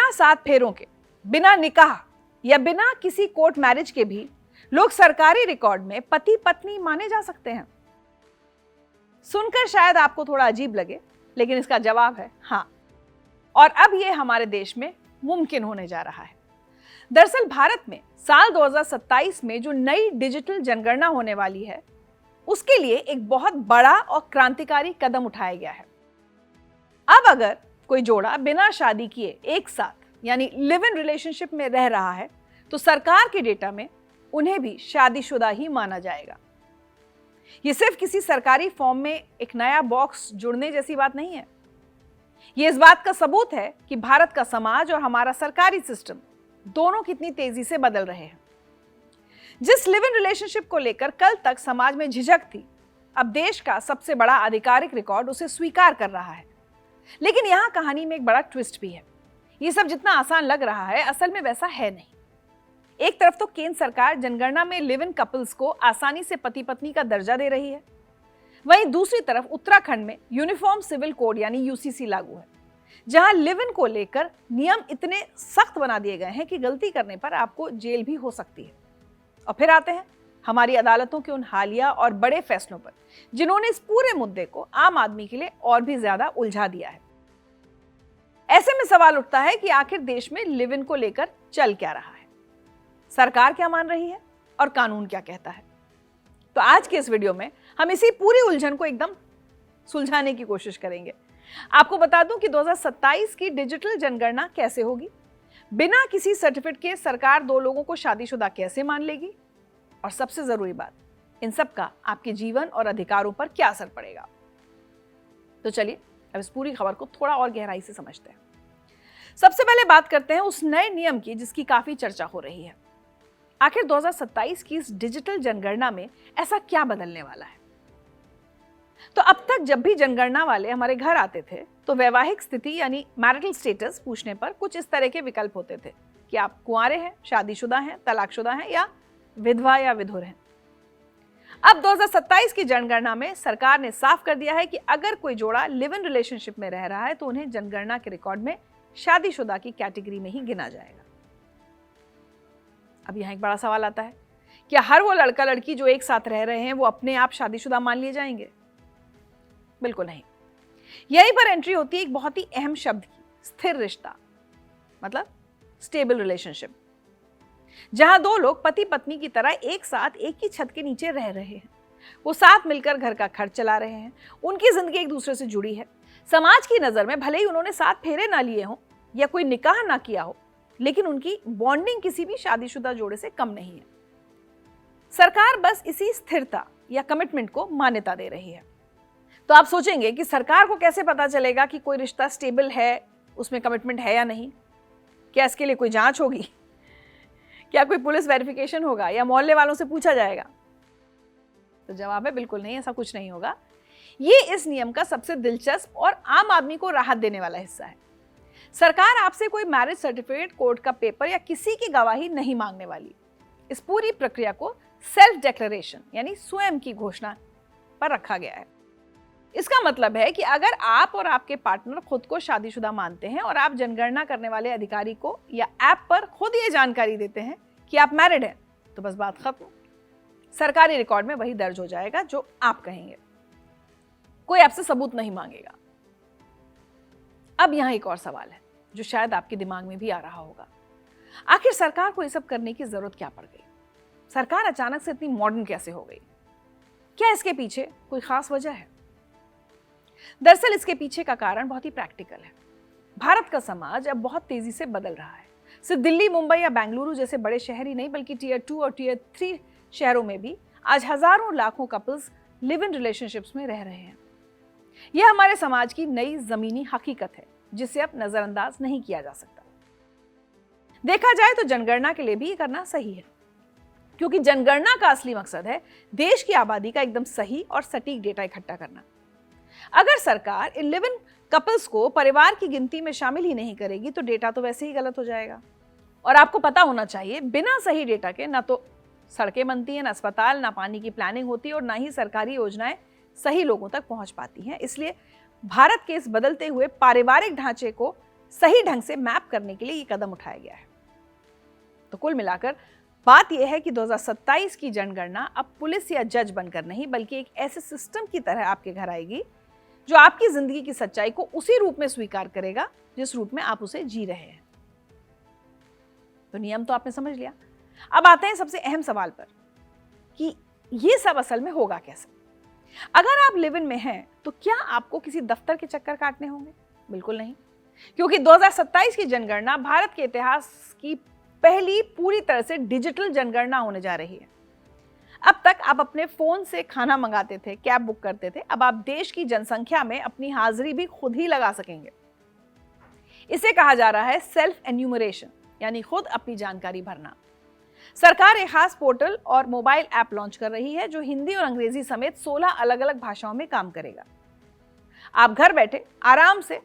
बिना 7 फेरों के, बिना निकाह या बिना किसी कोर्ट मैरिज के भी लोग सरकारी रिकॉर्ड में पति पत्नी माने जा सकते हैं। सुनकर शायद आपको थोड़ा अजीब लगे, लेकिन इसका जवाब है हाँ। और अब यह हमारे देश में मुमकिन होने जा रहा है। दरअसल भारत में साल 2027 में जो नई डिजिटल जनगणना होने वाली है, उसके लिए एक बहुत बड़ा और क्रांतिकारी कदम उठाया गया है। अब अगर कोई जोड़ा बिना शादी किए एक साथ यानी लिव इन रिलेशनशिप में रह रहा है, तो सरकार के डेटा में उन्हें भी शादीशुदा ही माना जाएगा। ये सिर्फ किसी सरकारी फॉर्म में एक नया बॉक्स जुड़ने जैसी बात नहीं है। ये इस बात का सबूत है कि भारत का समाज और हमारा सरकारी सिस्टम दोनों कितनी तेजी से बदल रहे हैं। जिस लिव इन रिलेशनशिप को लेकर कल तक समाज में झिझक थी, अब देश का सबसे बड़ा आधिकारिक रिकॉर्ड उसे स्वीकार कर रहा है। लेकिन यहां कहानी में एक बड़ा ट्विस्ट भी है। ये सब जितना आसान लग रहा है, असल में वैसा है नहीं। एक तरफ तो केंद्र सरकार जनगणना में लिव इन कपल्स को आसानी से पति पत्नी का दर्जा दे रही है, वहीं दूसरी तरफ उत्तराखंड में यूनिफॉर्म सिविल कोड यानी यूसीसी लागू है, जहां लिव इन को लेकर नियम इतने सख्त बना दिए गए हैं कि गलती करने पर आपको जेल भी हो सकती है। और फिर आते हैं हमारी अदालतों के उन हालिया और बड़े फैसलों पर, जिन्होंने इस पूरे मुद्दे को आम आदमी के लिए और भी ज्यादा उलझा दिया है। ऐसे में सवाल उठता है कि आखिर देश में लिव इन को लेकर चल क्या रहा है, सरकार क्या मान रही है और कानून क्या कहता है। तो आज के इस वीडियो में हम इसी पूरी उलझन को एकदम सुलझाने की कोशिश करेंगे। आपको बता दूं कि 2027 की डिजिटल जनगणना कैसे होगी, बिना किसी सर्टिफिकेट के सरकार 2 लोगों को शादीशुदा कैसे मान लेगी, और सबसे जरूरी बात, इन सब का आपके जीवन और अधिकारों पर क्या असर पड़ेगा। तो चलिए अब इस पूरी खबर को थोड़ा और गहराई से समझते हैं। सबसे पहले बात करते हैं उस नए नियम की जिसकी काफी चर्चा हो रही है। आखिर 2027 की इस डिजिटल जनगणना में ऐसा क्या बदलने वाला है। तो अब तक जब भी जनगणना वाले हमारे घर आते थे, तो वैवाहिक स्थिति यानी मैरिटल स्टेटस पूछने पर कुछ इस तरह के विकल्प होते थे कि आप कुंवारे हैं, शादीशुदा हैं, तलाकशुदा हैं या विधवा या विधुर हैं। अब 2027 की जनगणना में सरकार ने साफ कर दिया है कि अगर कोई जोड़ा लिव इन रिलेशनशिप में रह रहा है, तो उन्हें जनगणना के रिकॉर्ड में शादीशुदा की कैटेगरी में ही गिना जाएगा। अब यहाँ एक बड़ा सवाल आता है, क्या हर वो लड़का लड़की जो एक साथ रह रहे हैं वो अपने आप शादीशुदा मान लिए जाएंगे? बिल्कुल नहीं। यहीं पर एंट्री होती है एक बहुत ही अहम शब्द की, स्थिर रिश्ता, मतलब स्टेबल रिलेशनशिप, जहां 2 लोग पति पत्नी की तरह एक साथ एक ही छत के नीचे रह रहे हैं। वो साथ मिलकर घर का खर्च चला रहे हैं, उनकी जिंदगी एक दूसरे से जुड़ी है। समाज की नजर में भले ही उन्होंने 7 फेरे ना लिए हों या कोई निकाह ना किया हो, लेकिन उनकी बॉन्डिंग किसी भी शादीशुदा जोड़े से कम नहीं है। सरकार बस इसी स्थिरता या कमिटमेंट को मान्यता दे रही है। तो आप सोचेंगे कि सरकार को कैसे पता चलेगा कि कोई रिश्ता स्टेबल है, उसमें कमिटमेंट है या नहीं? क्या इसके लिए कोई जांच होगी? क्या कोई पुलिस वेरिफिकेशन होगा या मोहल्ले वालों से पूछा जाएगा? तो जवाब है बिल्कुल नहीं, ऐसा कुछ नहीं होगा। ये इस नियम का सबसे दिलचस्प और आम आदमी को राहत देने वाला हिस्सा है। सरकार आपसे कोई मैरिज सर्टिफिकेट, कोर्ट का पेपर या किसी की गवाही नहीं मांगने वाली। इस पूरी प्रक्रिया को सेल्फ डिक्लेरेशन यानी स्वयं की घोषणा पर रखा गया है। इसका मतलब है कि अगर आप और आपके पार्टनर खुद को शादीशुदा मानते हैं और आप जनगणना करने वाले अधिकारी को या ऐप पर खुद ये जानकारी देते हैं कि आप मैरिड हैं, तो बस बात खत्म। सरकारी रिकॉर्ड में वही दर्ज हो जाएगा जो आप कहेंगे, कोई आपसे सबूत नहीं मांगेगा। अब यहां एक और सवाल है जो शायद आपके दिमाग में भी आ रहा होगा, आखिर सरकार को ये सब करने की जरूरत क्या पड़ गई? सरकार अचानक से इतनी मॉडर्न कैसे हो गई? क्या इसके पीछे कोई खास वजह है? दरअसल इसके पीछे का कारण बहुत ही प्रैक्टिकल है। भारत का समाज अब बहुत तेजी से बदल रहा है। सिर्फ दिल्ली, मुंबई या बेंगलुरु जैसे बड़े शहर ही नहीं, बल्कि टियर 2 और टियर 3 शहरों में भी आज हजारों लाखों कपल्स लिव इन रिलेशनशिप्स में रह रहे हैं। यह हमारे समाज की नई जमीनी हकीकत है जिसे अब नजरअंदाज नहीं किया जा सकता। देखा जाए तो जनगणना के लिए भी ये करना सही है, क्योंकि जनगणना का असली मकसद है देश की आबादी का एकदम सही और सटीक डेटा इकट्ठा करना। अगर सरकार इन लिव इन कपल्स को परिवार की गिनती में शामिल ही नहीं करेगी, तो डेटा तो वैसे ही गलत हो जाएगा। और आपको पता होना चाहिए, बिना सही डेटा के ना तो सड़कें बनती हैं, ना अस्पताल, ना पानी की प्लानिंग होती है और ना ही सरकारी योजनाएं सही लोगों तक पहुंच पाती हैं। इसलिए भारत के इस बदलते हुए पारिवारिक ढांचे को सही ढंग से मैप करने के लिए ये कदम उठाया गया है। तो कुल मिलाकर बात यह है कि 2027 की जनगणना अब पुलिस या जज बनकर नहीं, बल्कि एक ऐसे सिस्टम की तरह आपके घर आएगी जो आपकी जिंदगी की सच्चाई को उसी रूप में स्वीकार करेगा जिस रूप में आप उसे जी रहे हैं। तो नियम तो आपने समझ लिया। अब आते हैं सबसे अहम सवाल पर कि ये सब असल में होगा कैसे। अगर आप लिव इन में हैं तो क्या आपको किसी दफ्तर के चक्कर काटने होंगे? बिल्कुल नहीं, क्योंकि 2027 की जनगणना भारत के इतिहास की पहली पूरी तरह से डिजिटल जनगणना होने जा रही है। अब तक आप अपने फोन से खाना मंगाते थे, कैब बुक करते थे, अब आप देश की जनसंख्या में अपनी हाजिरी भी खुद ही लगा सकेंगे। इसे कहा जा रहा है सेल्फ एन्यूमरेशन, यानी खुद अपनी जानकारी भरना। सरकार एक खास पोर्टल और मोबाइल ऐप लॉन्च कर रही है जो हिंदी और अंग्रेजी समेत 16 अलग अलग भाषाओं में काम करेगा। आप घर बैठे आराम से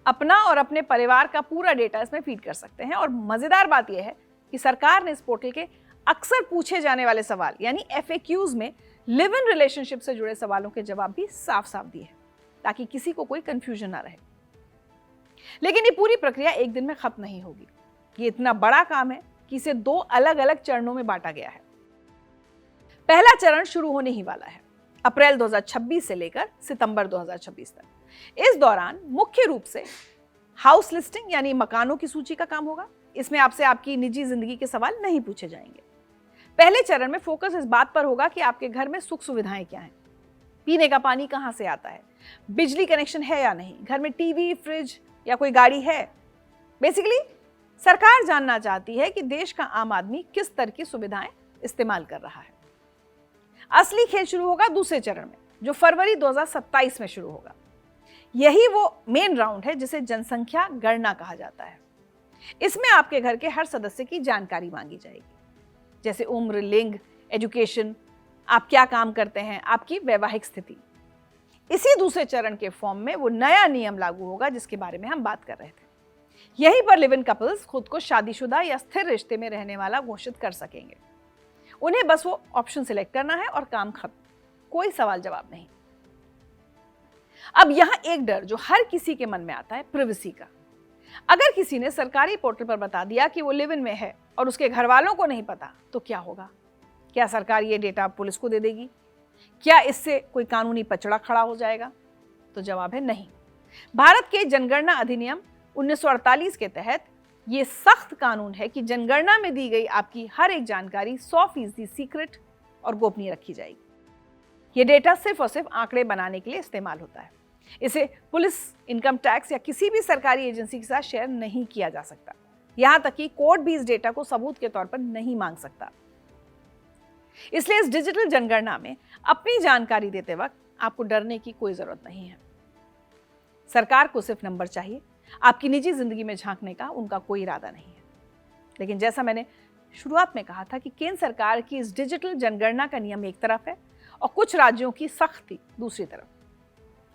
अपना और अपने परिवार का पूरा डेटा इसमें फीड कर सकते हैं। और मजेदार बात यह है कि सरकार ने इस पोर्टल के अक्सर पूछे जाने वाले सवाल यानी FAQs में लिव इन रिलेशनशिप से जुड़े सवालों के जवाब भी साफ साफ दिए हैं, ताकि किसी को कोई कंफ्यूजन ना रहे। लेकिन ये पूरी प्रक्रिया एक दिन में खत्म नहीं होगी। ये इतना बड़ा काम है कि इसे 2 अलग अलग चरणों में बांटा गया है। पहला चरण शुरू होने ही वाला है अप्रैल 2026 से लेकर सितंबर 2026 तक। इस दौरान मुख्य रूप से हाउस लिस्टिंग यानी मकानों की सूची का काम होगा। इसमें आपसे आपकी निजी जिंदगी के सवाल नहीं पूछे जाएंगे। पहले चरण में फोकस इस बात पर होगा कि आपके घर में सुख सुविधाएं क्या हैं, पीने का पानी कहां से आता है, बिजली कनेक्शन है या नहीं, घर में टीवी, फ्रिज या कोई गाड़ी है। बेसिकली सरकार जानना चाहती है कि देश का आम आदमी किस तरह की सुविधाएं इस्तेमाल कर रहा है। असली खेल शुरू होगा दूसरे चरण में, जो फरवरी 2027 में शुरू होगा। यही वो मेन राउंड है जिसे जनसंख्या गणना कहा जाता है। इसमें आपके घर के हर सदस्य की जानकारी मांगी जाएगी, जैसे उम्र, लिंग, एजुकेशन, आप क्या काम करते हैं, आपकी वैवाहिक स्थिति। इसी दूसरे चरण के फॉर्म में वो नया नियम लागू होगा जिसके बारे में हम बात कर रहे थे। यहीं पर लिव इन कपल्स खुद को शादीशुदा या स्थिर रिश्ते में रहने वाला घोषित कर सकेंगे। उन्हें बस वो ऑप्शन सिलेक्ट करना है और काम खत्म, कोई सवाल जवाब नहीं। अब यहां एक डर जो हर किसी के मन में आता है, प्राइवेसी का। अगर किसी ने सरकारी पोर्टल पर बता दिया कि वो लिव इन में है और उसके घर वालों को नहीं पता, तो क्या होगा? क्या सरकार ये डेटा पुलिस को दे देगी? क्या इससे कोई कानूनी पचड़ा खड़ा हो जाएगा? तो जवाब है नहीं। भारत के जनगणना अधिनियम 1948 के तहत ये सख्त कानून है कि जनगणना में दी गई आपकी हर एक जानकारी 100% सीक्रेट और गोपनीय रखी जाएगी। ये डेटा सिर्फ और सिर्फ आंकड़े बनाने के लिए इस्तेमाल होता है। इसे पुलिस, इनकम टैक्स या किसी भी सरकारी एजेंसी के साथ शेयर नहीं किया जा सकता। यहां तक कि कोर्ट भी इस डेटा को सबूत के तौर पर नहीं मांग सकता। इसलिए इस डिजिटल जनगणना में अपनी जानकारी देते वक्त आपको डरने की कोई जरूरत नहीं है। सरकार को सिर्फ नंबर चाहिए, आपकी निजी जिंदगी में झांकने का उनका कोई इरादा नहीं है। लेकिन जैसा मैंने शुरुआत में कहा था कि केंद्र सरकार की इस डिजिटल जनगणना का नियम एक तरफ है और कुछ राज्यों की सख्ती दूसरी तरफ।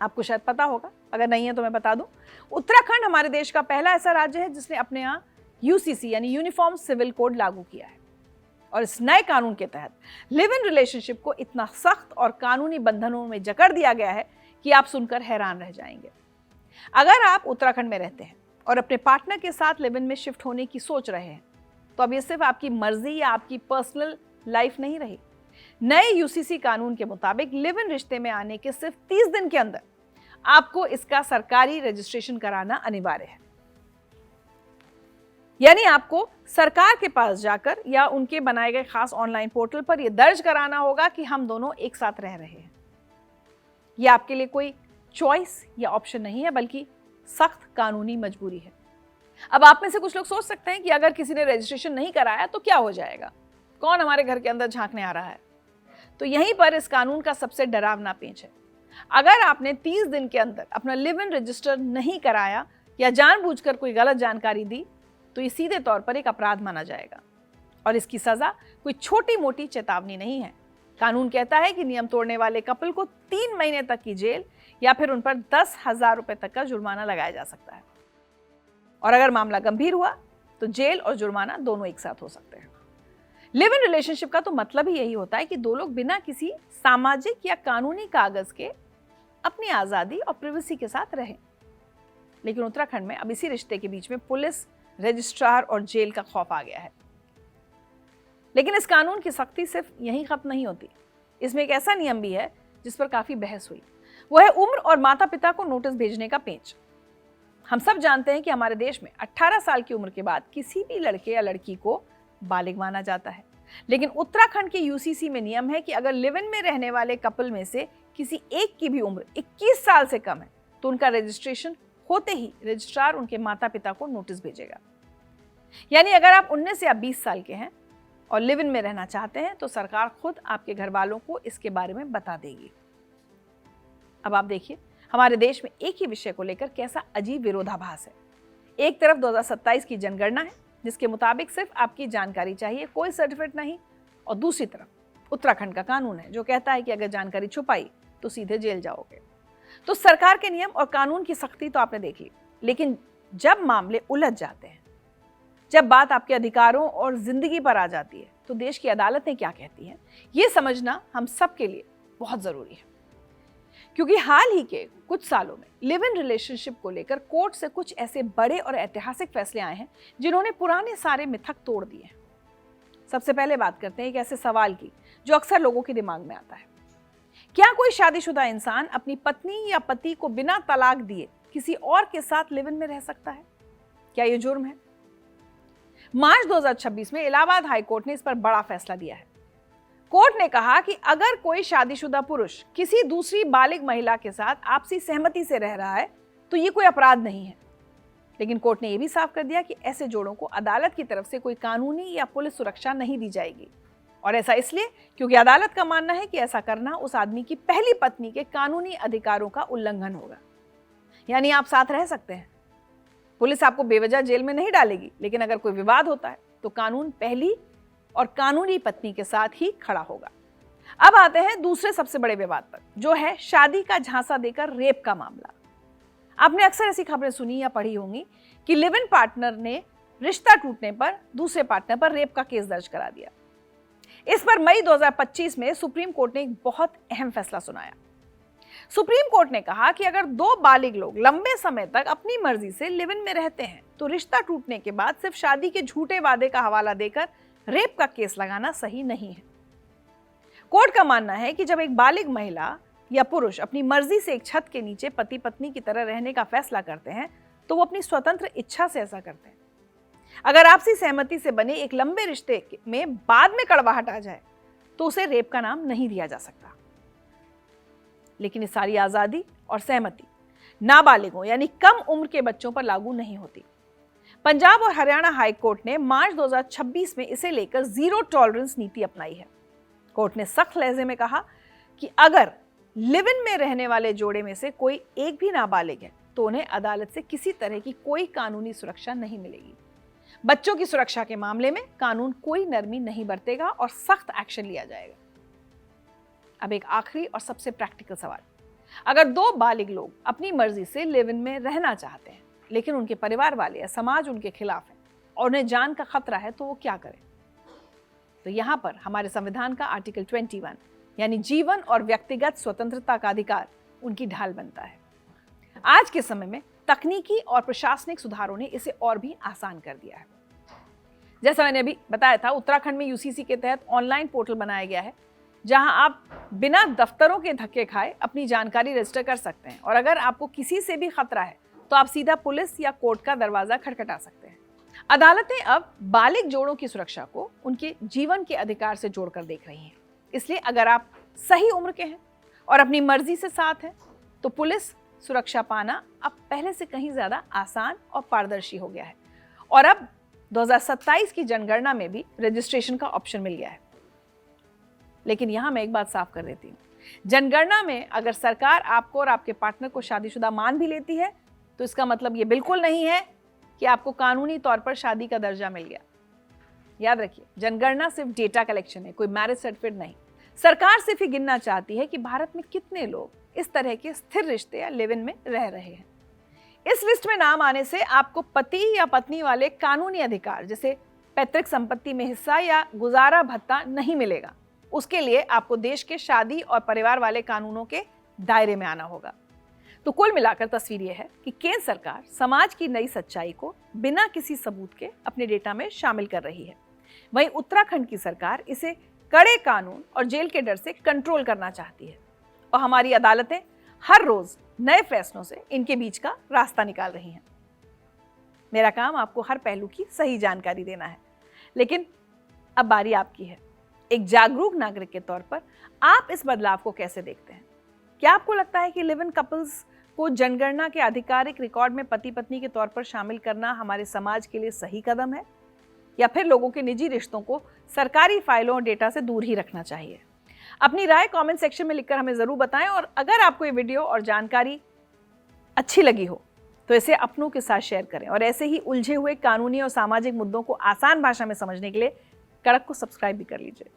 आपको शायद पता होगा, अगर नहीं है तो मैं बता दूं, उत्तराखंड हमारे देश का पहला ऐसा राज्य है जिसने अपने यहाँ UCC यानी यूनिफॉर्म सिविल कोड लागू किया है। और इस नए कानून के तहत लिव इन रिलेशनशिप को इतना सख्त और कानूनी बंधनों में जकड़ दिया गया है कि आप सुनकर हैरान रह जाएंगे। अगर आप उत्तराखंड में रहते हैं और अपने पार्टनर के साथ लिव इन में शिफ्ट होने की सोच रहे हैं, तो अब ये सिर्फ आपकी मर्जी या आपकी पर्सनल लाइफ नहीं रही। नए UCC कानून के मुताबिक लिव इन रिश्ते में आने के सिर्फ 30 दिन के अंदर आपको इसका सरकारी रजिस्ट्रेशन कराना अनिवार्य है। यानी आपको सरकार के पास जाकर या उनके बनाए गए खास ऑनलाइन पोर्टल पर यह दर्ज कराना होगा कि हम दोनों एक साथ रह रहे हैं। यह आपके लिए कोई चॉइस या ऑप्शन नहीं है, बल्कि सख्त कानूनी मजबूरी है। अब आप में से कुछ लोग सोच सकते हैं कि अगर किसी ने रजिस्ट्रेशन नहीं कराया तो क्या हो जाएगा, कौन हमारे घर के अंदर झांकने आ रहा है? तो यहीं पर इस कानून का सबसे डरावना पेंच है। अगर आपने 30 दिन के अंदर अपना लिव इन रजिस्टर नहीं कराया या जानबूझकर कोई गलत जानकारी दी, तो ये सीधे तौर पर एक अपराध माना जाएगा और इसकी सजा कोई छोटी मोटी चेतावनी नहीं है। कानून कहता है कि नियम तोड़ने वाले कपल को 3 महीने तक की जेल या फिर उन पर 10,000 रुपए तक का जुर्माना लगाया जा सकता है। और अगर मामला गंभीर हुआ तो जेल और जुर्माना दोनों एक साथ हो सकते हैं। लिव इन रिलेशनशिप का तो मतलब ही यही होता है कि दो लोग बिना किसी सामाजिक या कानूनी कागज के अपनी आजादी और प्राइवेसी के साथ रहें। लेकिन उत्तराखंड में अब इसी रिश्ते के बीच में पुलिस, रजिस्ट्रार और जेल का खौफ आ गया है। लेकिन इस कानून की सख्ती सिर्फ यहीं खत्म नहीं होती। इसमें एक ऐसा नियम भी है जिस पर काफी बहस हुई, वो है उम्र और माता पिता को नोटिस भेजने का पेंच। हम सब जानते हैं कि हमारे देश में 18 साल की उम्र के बाद किसी भी लड़के या लड़की को बालिग माना जाता है। लेकिन उत्तराखंड के यूसीसी में नियम है कि अगर लिव इन में रहने वाले कपल में से किसी एक की भी उम्र 21 साल से कम है तो उनका रजिस्ट्रेशन होते ही रजिस्ट्रार उनके माता पिता को नोटिस भेजेगा। यानी अगर आप 19 या 20 साल के हैं और लिव इन में रहना चाहते हैं तो सरकार खुद आपके घर वालों को इसके बारे में बता देगी। अब आप देखिए हमारे देश में एक ही विषय को लेकर कैसा अजीब विरोधाभास है। एक तरफ 2027 की जनगणना है जिसके मुताबिक सिर्फ आपकी जानकारी चाहिए, कोई सर्टिफिकेट नहीं, और दूसरी तरफ उत्तराखंड का कानून है जो कहता है कि अगर जानकारी छुपाई तो सीधे जेल जाओगे। तो सरकार के नियम और कानून की सख्ती तो आपने देख ली, लेकिन जब मामले उलझ जाते हैं, जब बात आपके अधिकारों और जिंदगी पर आ जाती है, तो देश की अदालतें क्या कहती हैं, ये समझना हम सब के लिए बहुत जरूरी है। क्योंकि हाल ही के कुछ सालों में लिव इन रिलेशनशिप को लेकर कोर्ट से कुछ ऐसे बड़े और ऐतिहासिक फैसले आए हैं जिन्होंने पुराने सारे मिथक तोड़ दिए हैं। सबसे पहले बात करते हैं एक ऐसे सवाल की जो अक्सर लोगों के दिमाग में आता है। क्या कोई शादीशुदा इंसान अपनी पत्नी या पति को बिना तलाक दिए किसी और के साथ लिव इन में रह सकता है? क्या यह जुर्म है? मार्च 2026 में इलाहाबाद हाई कोर्ट ने इस पर बड़ा फैसला दिया है। कोर्ट ने कहा कि अगर कोई शादीशुदा पुरुष किसी दूसरी बालिग महिला के साथ आपसी सहमति से रह रहा है तो ये कोई अपराध नहीं है। लेकिन कोर्ट ने यह भी साफ कर दिया कि ऐसे जोड़ों को अदालत की तरफ से कोई कानूनी या पुलिस सुरक्षा नहीं दी जाएगी, और ऐसा इसलिए क्योंकि अदालत का मानना है कि ऐसा करना उस आदमी की पहली पत्नी के कानूनी अधिकारों का उल्लंघन होगा। यानी आप साथ रह सकते हैं, पुलिस आपको बेवजह जेल में नहीं डालेगी, लेकिन अगर कोई विवाद होता है तो कानून पहली और कानूनी पत्नी के साथ ही खड़ा होगा। अब आते हैं दूसरे सबसे बड़े विवाद पर, जो है शादी का झांसा देकर रेप का मामला। आपने अक्सर ऐसी खबरें सुनी या पढ़ी होंगी कि लिव इन पार्टनर ने रिश्ता टूटने पर दूसरे पार्टनर पर रेप का केस दर्ज करा दिया। इस पर मई 2025 में सुप्रीम कोर्ट ने एक बहुत अहम फैसला सुनाया। सुप्रीम कोर्ट ने कहा कि अगर दो बालिग लोग लंबे समय तक अपनी मर्जी से लिव इन में रहते हैं तो रिश्ता टूटने के बाद सिर्फ शादी के झूठे वादे का हवाला देकर रेप का केस लगाना सही नहीं है। कोर्ट का मानना है कि जब एक बालिग महिला या पुरुष अपनी मर्जी से एक छत के नीचे पति पत्नी की तरह रहने का फैसला करते हैं तो वो अपनी स्वतंत्र इच्छा से ऐसा करते हैं। अगर आपसी सहमति से बने एक लंबे रिश्ते में बाद में कड़वाहट आ जाए तो उसे रेप का नाम नहीं दिया जा सकता। लेकिन ये सारी आजादी और सहमति नाबालिगों यानी कम उम्र के बच्चों पर लागू नहीं होती। पंजाब और हरियाणा हाई कोर्ट ने मार्च 2026 में इसे लेकर जीरो टॉलरेंस नीति अपनाई है। कोर्ट ने सख्त लहजे में कहा कि अगर लिव इन में रहने वाले जोड़े में से कोई एक भी नाबालिग है तो उन्हें अदालत से किसी तरह की कोई कानूनी सुरक्षा नहीं मिलेगी। बच्चों की सुरक्षा के मामले में कानून कोई नरमी नहीं बरतेगा और सख्त एक्शन लिया जाएगा। अब एक आखिरी और सबसे प्रैक्टिकल सवाल, अगर दो बालिग लोग अपनी मर्जी से लिव इन में रहना चाहते हैं लेकिन उनके परिवार वाले या समाज उनके खिलाफ है और उन्हें जान का खतरा है तो वो क्या करें? तो यहाँ पर हमारे संविधान का आर्टिकल 21 यानी जीवन और व्यक्तिगत स्वतंत्रता का अधिकार उनकी ढाल बनता है। आज के समय में तकनीकी और प्रशासनिक सुधारों ने इसे और भी आसान कर दिया है। जैसा मैंने अभी बताया था, उत्तराखंड में यूसीसी के तहत ऑनलाइन पोर्टल बनाया गया है जहां आप बिना दफ्तरों के धक्के खाए अपनी जानकारी रजिस्टर कर सकते हैं, और अगर आपको किसी से भी खतरा है तो आप सीधा पुलिस या कोर्ट का दरवाजा खटखटा सकते हैं। अदालतें अब बालिग जोड़ों की सुरक्षा को उनके जीवन के अधिकार से जोड़कर देख रही हैं। इसलिए अगर आप सही उम्र के हैं और अपनी मर्जी से साथ हैं तो पुलिस सुरक्षा पाना अब पहले से कहीं ज्यादा आसान और पारदर्शी हो गया है। और अब 2027 की जनगणना में भी रजिस्ट्रेशन का ऑप्शन मिल गया है। लेकिन यहां मैं एक बात साफ कर देती हूँ, जनगणना में अगर सरकार आपको और आपके पार्टनर को शादीशुदा मान भी लेती है तो इसका मतलब ये बिल्कुल नहीं है कि आपको कानूनी तौर पर शादी का दर्जा मिल गया। याद रखिए, जनगणना सिर्फ डेटा कलेक्शन है, कोई मैरिज सर्टिफिकेट नहीं। सरकार सिर्फ ये गिनना चाहती है कि भारत में कितने लोग इस तरह के स्थिर रिश्ते या लिव इन में रह रहे हैं। इस लिस्ट में नाम आने से आपको पति या पत्नी वाले कानूनी अधिकार जैसे पैतृक संपत्ति में हिस्सा या गुजारा भत्ता नहीं मिलेगा। उसके लिए आपको देश के शादी और परिवार वाले कानूनों के दायरे में आना होगा। तो कुल मिलाकर तस्वीर यह है कि केंद्र सरकार समाज की नई सच्चाई को बिना किसी सबूत के अपने डेटा में शामिल कर रही है। वहीं उत्तराखंड की सरकार इसे कड़े कानून और जेल के डर से कंट्रोल करना चाहती है और हमारी अदालतें हर रोज नए फैसलों से इनके बीच का रास्ता निकाल रही हैं। मेरा काम आपको हर पहलू की सही जानकारी देना है, लेकिन अब बारी आपकी है। एक जागरूक नागरिक के तौर पर आप इस बदलाव को कैसे देखते हैं? क्या आपको लगता है कि लिव इन कपल्स को जनगणना के आधिकारिक रिकॉर्ड में पति पत्नी के तौर पर शामिल करना हमारे समाज के लिए सही कदम है, या फिर लोगों के निजी रिश्तों को सरकारी फाइलों और डेटा से दूर ही रखना चाहिए? अपनी राय कमेंट सेक्शन में लिखकर हमें जरूर बताएं और अगर आपको ये वीडियो और जानकारी अच्छी लगी हो तो इसे अपनों के साथ शेयर करें और ऐसे ही उलझे हुए कानूनी और सामाजिक मुद्दों को आसान भाषा में समझने के लिए कड़क को सब्सक्राइब भी कर लीजिए।